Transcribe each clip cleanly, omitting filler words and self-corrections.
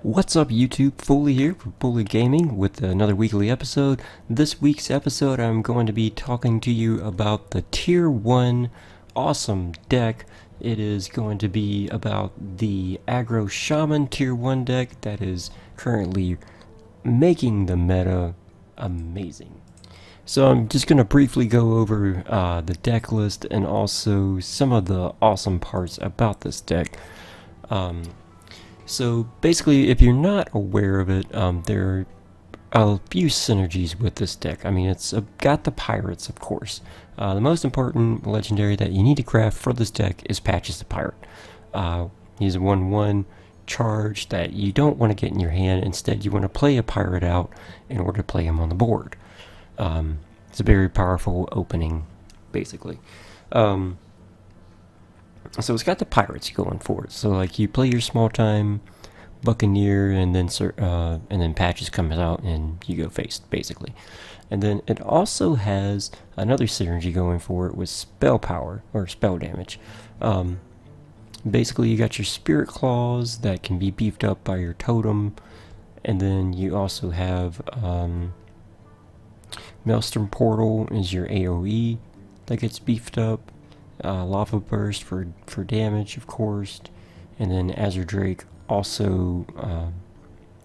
What's up YouTube, Foley here for Foley Gaming with another weekly episode. This week's episode I'm going to be talking to you about the Tier 1 awesome deck. It is going to be about the Aggro Shaman Tier 1 deck that is currently making the meta amazing. So I'm just going to briefly go over the deck list and also some of the awesome parts about this deck. So basically, if you're not aware of it, there are a few synergies with this deck. I mean, it's got the pirates, of course. The most important legendary that you need to craft for this deck is Patches the Pirate. He's a 1/1 charge that you don't want to get in your hand. Instead, you want to play a pirate out in order to play him on the board. It's a very powerful opening, basically. So it's got the pirates going for it. So like you play your small time buccaneer, and then Patches comes out and you go face, basically. And then it also has another synergy going for it with spell power or spell damage. Basically, you got your spirit claws that can be beefed up by your totem, and then you also have Maelstrom Portal is your AoE that gets beefed up. Lava Burst for damage, of course, and then Azure Drake also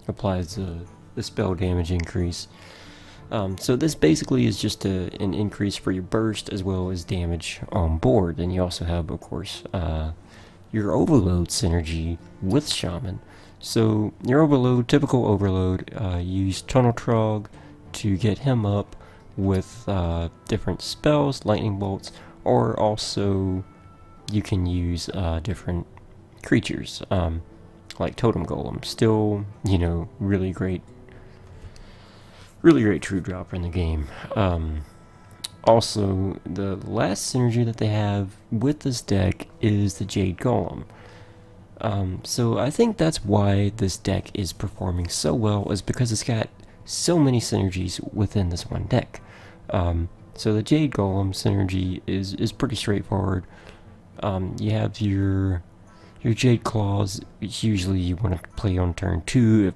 applies the spell damage increase. So this basically is just an increase for your burst as well as damage on board. Then you also have, of course, your Overload synergy with Shaman. So your Overload, typical Overload, use Tunnel Trog to get him up with different spells, lightning bolts, or also you can use different creatures, like Totem Golem. Still, really great true dropper in the game. Also, the last synergy that they have with this deck is the Jade Golem. So I think that's why this deck is performing so well, is because it's got so many synergies within this one deck. So the Jade Golem synergy is pretty straightforward. You have your Jade Claws, which usually you want to play on turn 2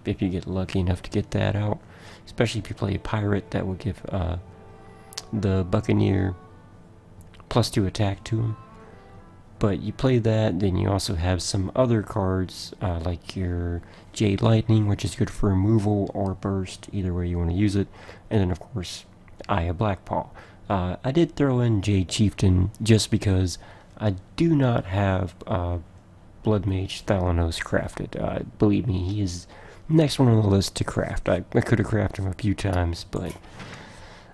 if you get lucky enough to get that out. Especially if you play a pirate, that will give the Buccaneer +2 attack to him. But you play that, then you also have some other cards like your Jade Lightning, which is good for removal or burst, either way you want to use it. And then of course Eye of Blackpaw. I did throw in Jade Chieftain just because I do not have Blood Mage Thalanos crafted. Believe me, he is next one on the list to craft. I could have crafted him a few times, but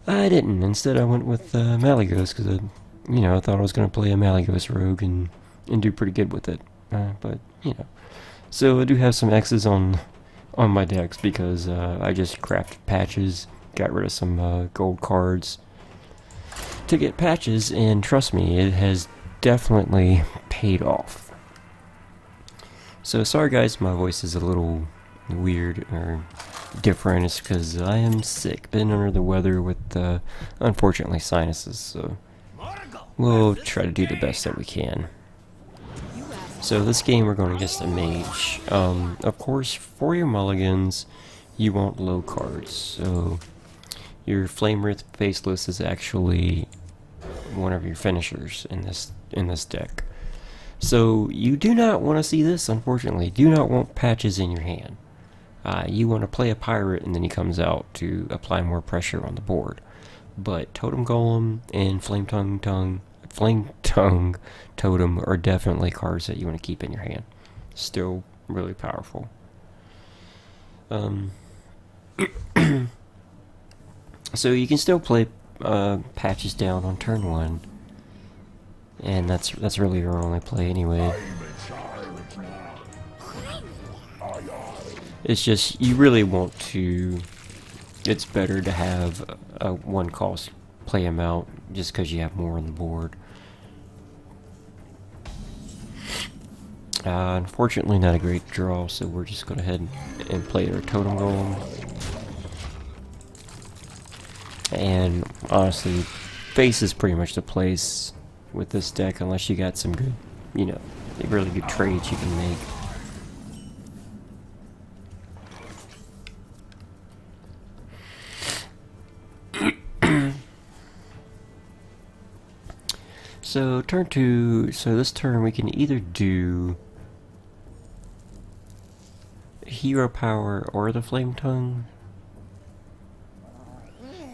I didn't. Instead, I went with Malygos because I thought I was going to play a Malygos rogue and do pretty good with it. But so I do have some X's on my decks because I just crafted Patches. Got rid of some gold cards to get Patches, and trust me, it has definitely paid off. So sorry guys, my voice is a little weird or different. It's because I am sick, been under the weather with unfortunately sinuses, so we'll try to do the best that we can. So this game we're going against a mage. Of course, for your mulligans you want low cards, so your Flame Wraith Faceless is actually one of your finishers in this deck. So you do not want to see this, unfortunately. Do not want Patches in your hand. You want to play a pirate and then he comes out to apply more pressure on the board. But Totem Golem and Flame Tongue Totem are definitely cards that you want to keep in your hand. Still really powerful. So you can still play Patches down on turn 1, and that's really your only play anyway. It's just you really want to. It's better to have a 1 cost play him out just because you have more on the board. Unfortunately, not a great draw, so we're just going to head and play our Totem Golem. And honestly, face is pretty much the place with this deck, unless you got some good, really good trades you can make. So turn 2, so this turn we can either do Hero Power or the Flame Tongue.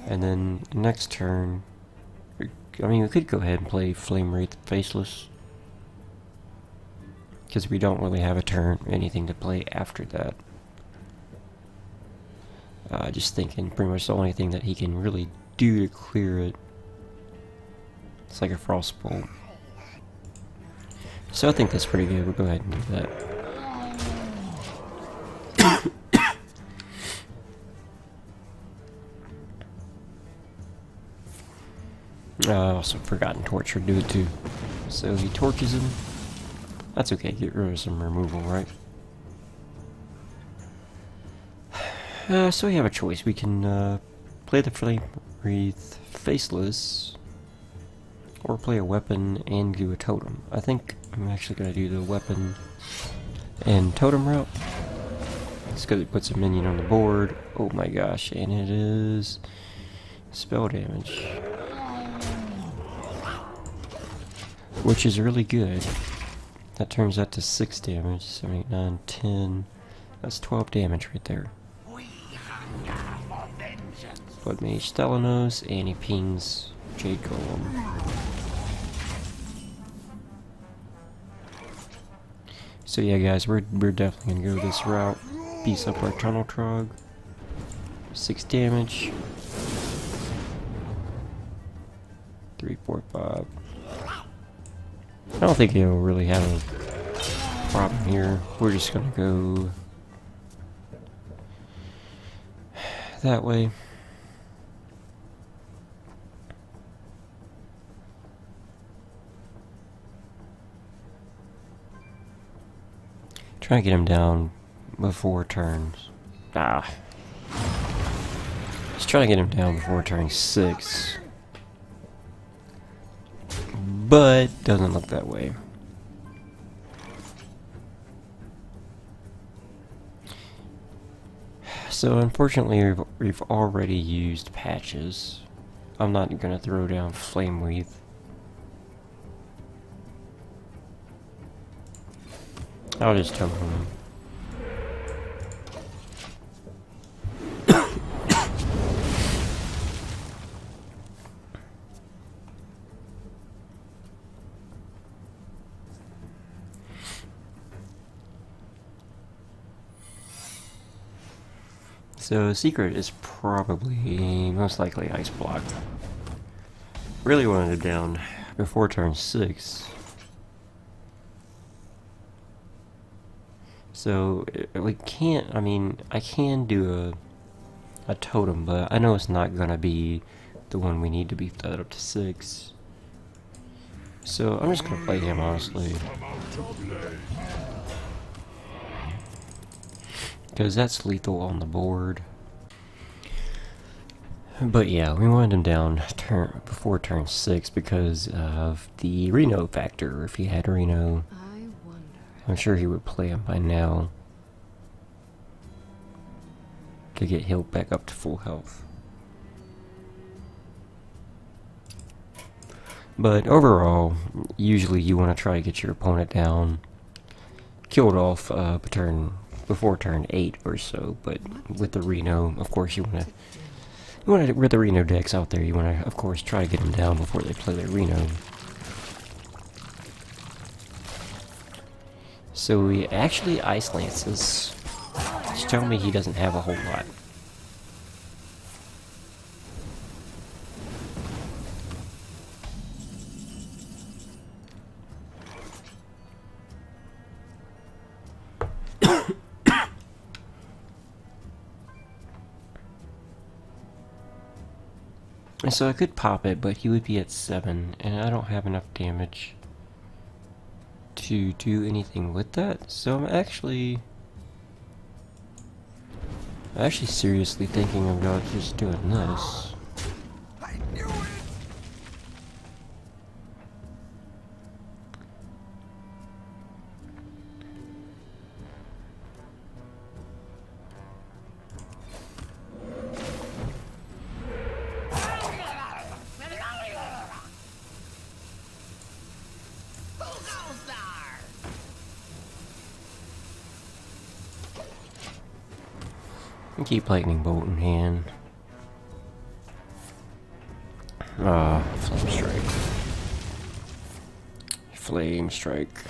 And then next turn, I mean we could go ahead and play Flame Wraith Faceless. Because we don't really have a turn or anything to play after that. Just thinking pretty much the only thing that he can really do to clear it. It's like a Frostbolt. So I think that's pretty good. We'll go ahead and do that. Also forgotten Torch would do it too. So he torches him. That's okay, get rid of some removal, right? So we have a choice. We can play the Flame Wraith Faceless, or play a weapon and do a totem. I think I'm actually going to do the weapon and totem route. It's because it puts a minion on the board. Oh my gosh, and it is spell damage, which is really good. That turns out to 6 damage, 7, 8, 9, 10. That's 12 damage right there. Blood Mage Thelanos, and he pings Jade Golem. So yeah guys, we're definitely gonna go this route. Beast up our Tunnel Trog. 6 damage. 3, 4, 5. I don't think he'll really have a problem here. We're just gonna go that way. Try to get him down before turns. Just trying to get him down before turn 6. But doesn't look that way. So unfortunately we've already used patches. I'm not gonna throw down Flame Wreath. I'll just jump on him. So secret is probably most likely Ice Block. Really wanted it down before turn 6. So we can't, I mean, I can do a totem, but I know it's not gonna be the one we need to beef that up to 6. So I'm just gonna play him honestly. Because that's lethal on the board. But yeah, we wanted him down before turn 6 because of the Reno factor. If he had Reno, I'm sure he would play him by now to get healed back up to full health. But overall, usually you want to try to get your opponent down, killed off before turn 8 or so. But with the Reno, of course, with the Reno decks out there, you want to, of course, try to get them down before they play their Reno. So he actually Ice Lances. Just tell me he doesn't have a whole lot. So I could pop it, but he would be at 7, and I don't have enough damage to do anything with that. So I'm actually seriously thinking about just doing this. I knew it. And keep lightning bolt in hand. Flame strike. Flame strike.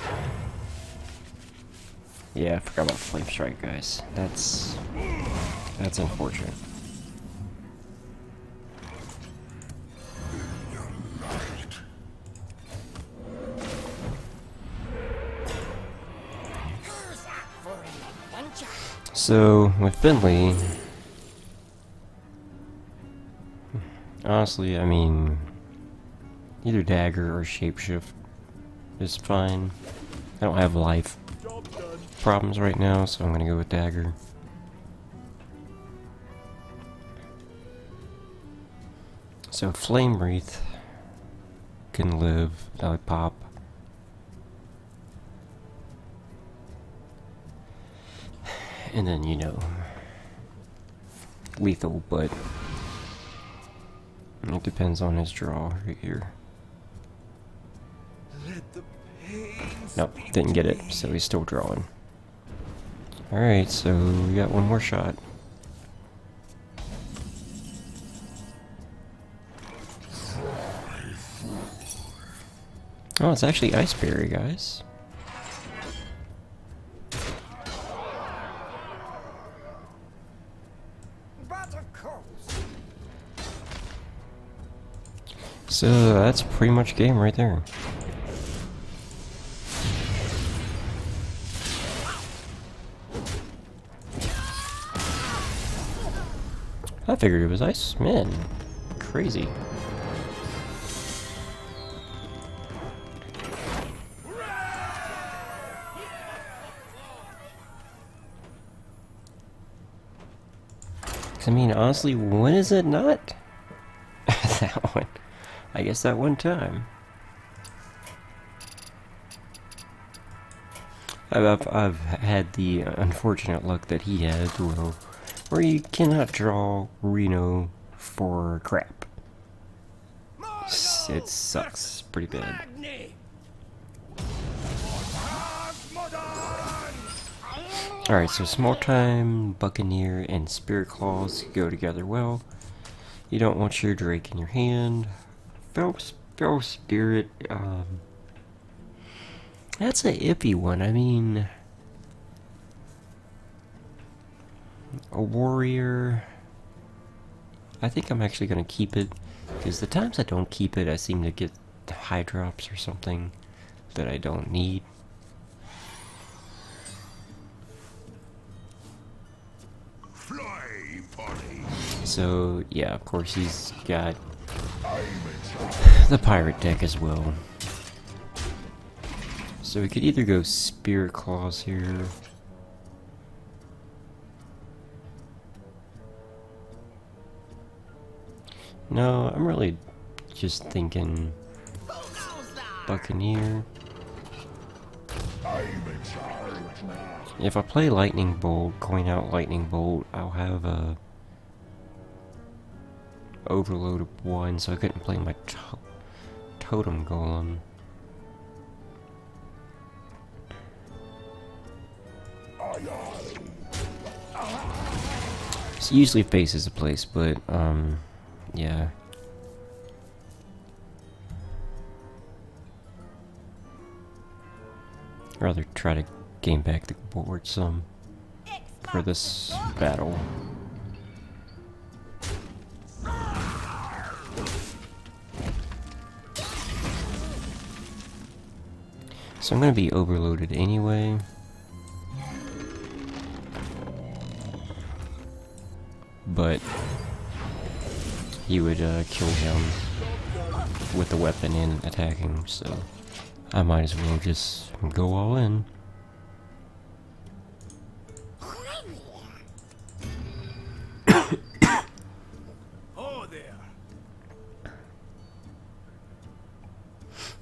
Yeah, I forgot about flame strike, guys. That's unfortunate. So with Finley, honestly, I mean, either dagger or shapeshift is fine. I don't have life problems right now, so I'm gonna go with dagger. So flame wreath can live. That would pop. And then, you know, lethal, but it depends on his draw right here. Nope, didn't get it, so he's still drawing. Alright, so we got one more shot. Oh, it's actually Iceberry, guys. So that's pretty much game right there. I figured it was ice. Man, crazy. I mean, honestly, when is it not? That one. I guess that one time. I've had the unfortunate luck that he had, where you cannot draw Reno for crap. It sucks pretty bad. Alright, so Small Time, Buccaneer, and Spirit Claws go together well. You don't want your Drake in your hand. Feral Spirit, that's a iffy one. I mean, a Warrior, I think I'm actually going to keep it, because the times I don't keep it, I seem to get high drops or something that I don't need. So, yeah, of course he's got the pirate deck as well. So we could either go Spirit Claws here. No, I'm really just thinking Buccaneer. If I play Lightning Bolt, going out Lightning Bolt, I'll have a overload of 1, so I couldn't play my Totem Golem. So usually faces a place, but yeah. I'd rather try to gain back the board some for this battle. So I'm gonna be overloaded anyway. But he would kill him with the weapon and attacking, so I might as well just go all in.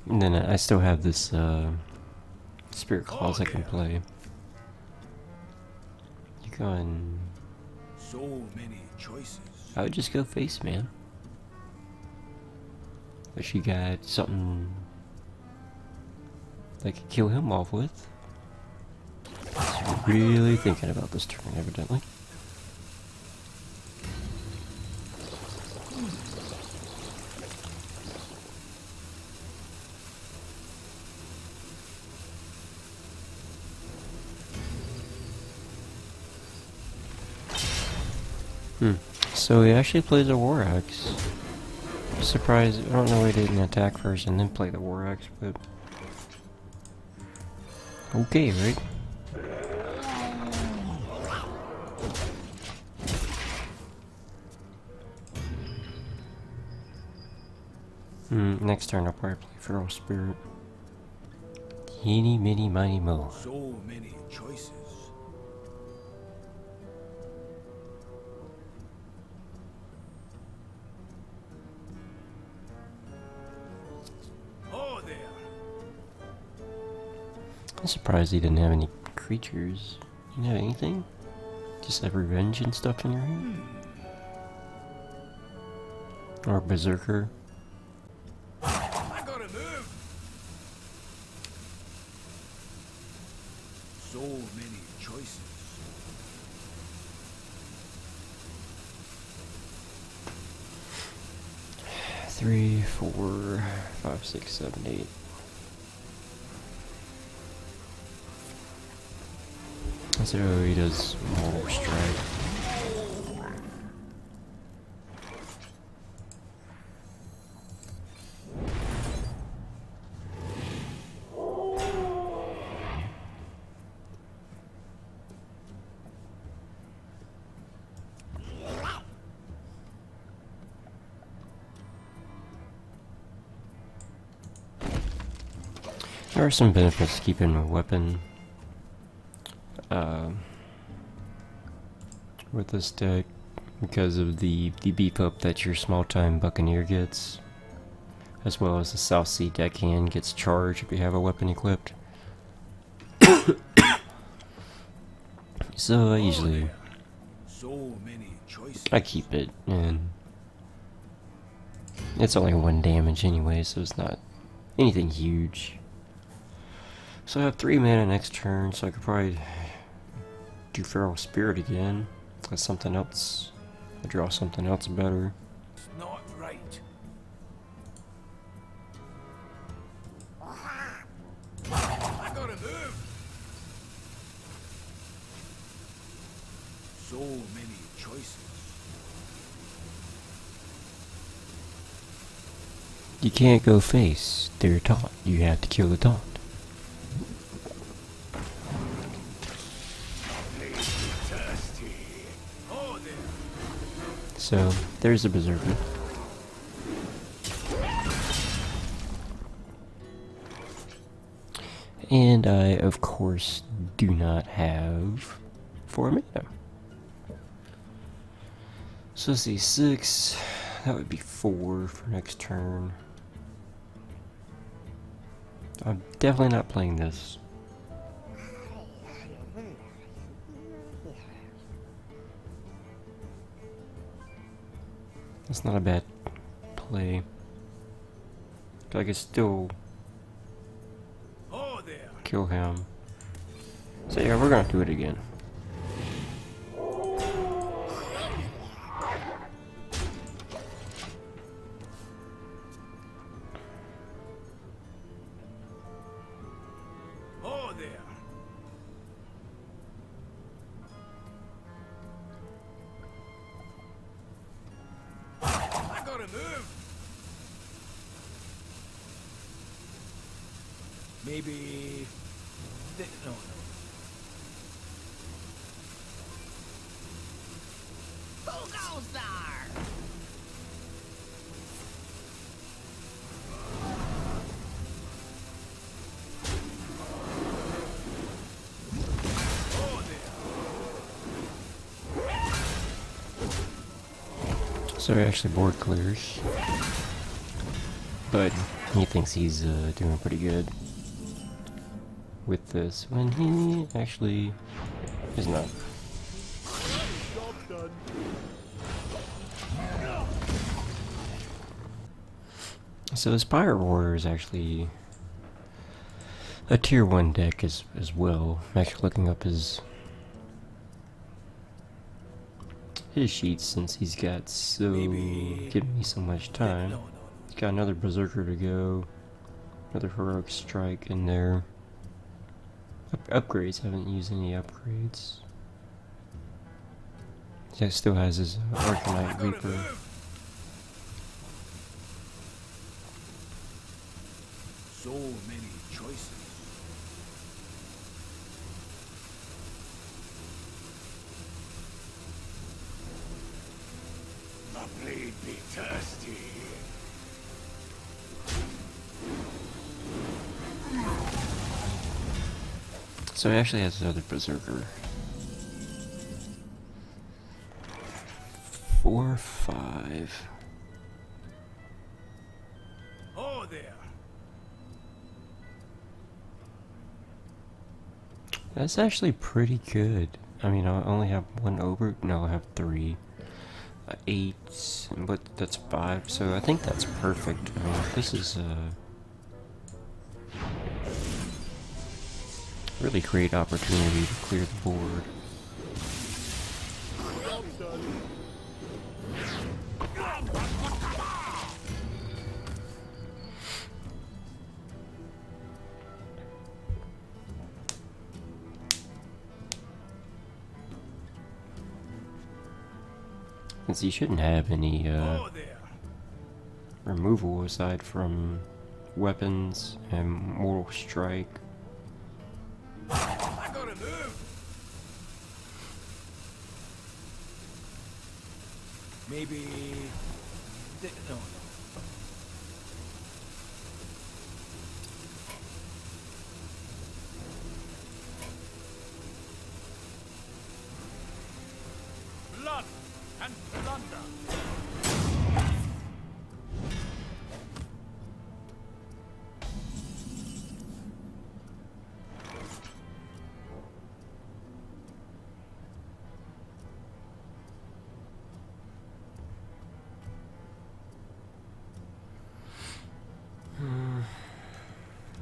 And then I still have this Spirit Claws I can play. You going? So many choices. I would just go face, man. But you got something that could kill him off with. Really thinking about this turn, evidently. Hmm. So he actually plays a War Axe. Surprised. I don't know why he didn't attack first and then play the War Axe, but okay, right? Next turn I'll probably play Feral Spirit. Eeny, miny, miny, mo. So many choices. Oh there. I'm surprised he didn't have any creatures. You didn't have anything? Just have revenge and stuff in your hand? Or Berserker? I gotta move. So many choices. Three, 4, 5, 6, 7, 8. So he does more strike. There are some benefits to keeping a weapon with this deck because of the beef up that your small time Buccaneer gets, as well as the South Sea deckhand gets charged if you have a weapon equipped. So usually So many choices. I keep it, and it's only 1 damage anyway, so it's not anything huge. So I have 3 mana next turn, so I could probably do Feral Spirit again. That's something else. I draw something else better. It's not right. I gotta move. So many choices. You can't go face. They're taunt. You have to kill the taunt. Oh there. So there's a Berserker. And I, of course, do not have 4 mana. So let's see, 6. That would be 4 for next turn. I'm definitely not playing this. That's not a bad play. I can still Oh there. kill him. So yeah, we're gonna do it again. Oh there. I gotta move. Maybe. No, no. Who goes there? Oh there. So he actually board clears. But he thinks he's doing pretty good with this when he actually is not. So his Pirate Warrior is actually a tier 1 deck as well. I'm actually looking up his sheets since he's got so giving me so much time. No, no. He's got another Berserker to go, another Heroic Strike in there. Upgrades, haven't used any upgrades. Yeah, still has his Arcanite Reaper. So many choices. My blade be thirsty. So he actually has another Berserker. 4, 5. Oh, there. That's actually pretty good. I mean, I only have one over. No, I have 3. 8, but that's 5. So I think that's perfect. I mean, this is really great opportunity to clear the board. Since he shouldn't have any Oh, there. removal aside from weapons and Mortal Strike. I gotta move. Maybe. No. Blood and plunder.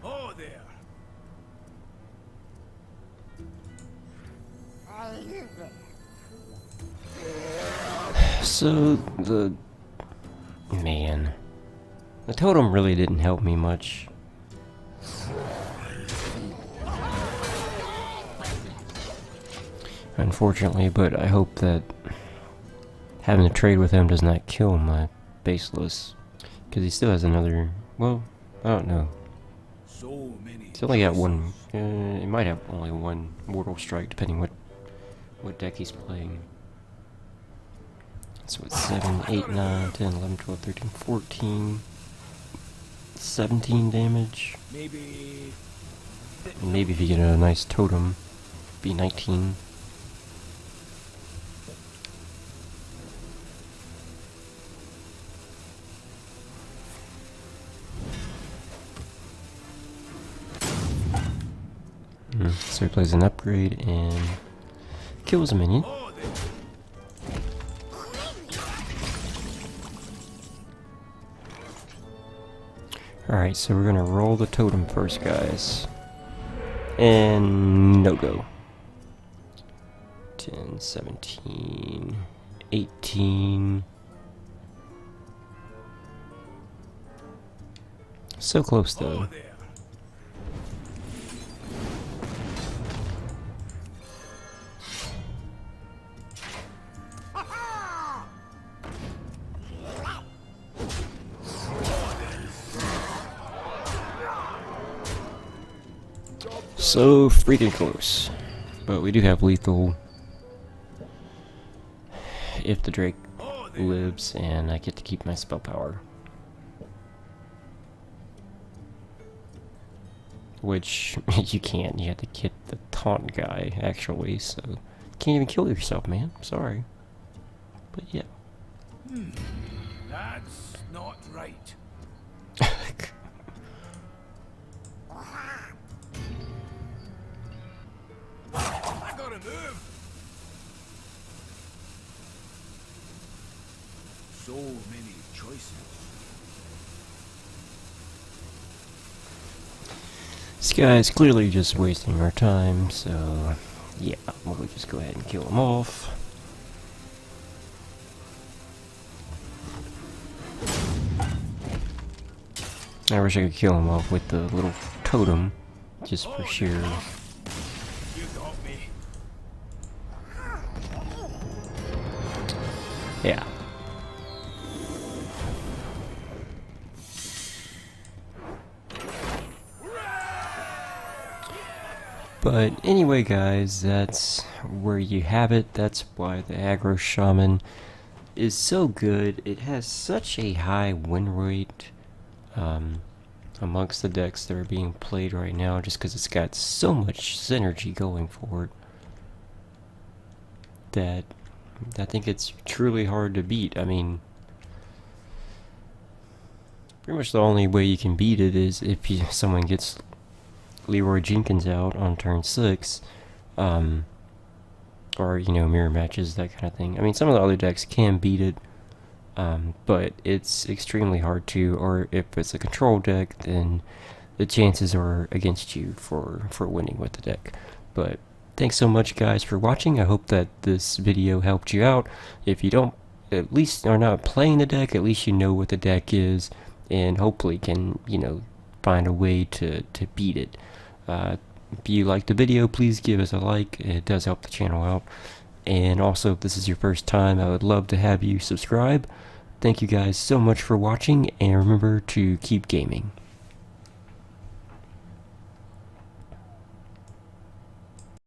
Oh, there. So the totem really didn't help me much. Unfortunately, but I hope that having to trade with him does not kill my baseless, because he still has another. Well, I don't know. So many. He's only got one. He might have only one Mortal Strike, depending what deck he's playing. So it's 7, 8, 9, 10, 11, 12, 13, 14, 17 damage. Maybe. And maybe if you get a nice totem, be 19. So he plays an upgrade and kills a minion. Oh, there. Alright, so we're gonna roll the totem first, guys. And no go. 10, 17, 18. So close Oh, though. there. So freaking close. But we do have lethal if the Drake Oh, there. lives and I get to keep my spell power. Which you can't. You have to hit the taunt guy actually, so you can't even kill yourself, man. Sorry. But yeah. That's not right. I gotta move. So many choices. This guy's clearly just wasting our time, so yeah, we'll just go ahead and kill him off. I wish I could kill him off with the little totem, just for sheer. You got me. Yeah. But anyway, guys, that's where you have it. That's why the Aggro Shaman is so good. It has such a high win rate amongst the decks that are being played right now, just because it's got so much synergy going for it that I think it's truly hard to beat. I mean, pretty much the only way you can beat it is if someone gets Leroy Jenkins out on turn 6, or, you know, mirror matches, that kind of thing. I mean, some of the other decks can beat it, but it's extremely hard to, or if it's a control deck, then the chances are against you for winning with the deck. But thanks so much, guys, for watching. I hope that this video helped you out. If you don't, at least are not playing the deck, at least you know what the deck is, and hopefully can, you know, find a way to beat it. If you liked the video, please give us a like. It does help the channel out. And also, if this is your first time, I would love to have you subscribe. Thank you guys so much for watching, and remember to keep gaming.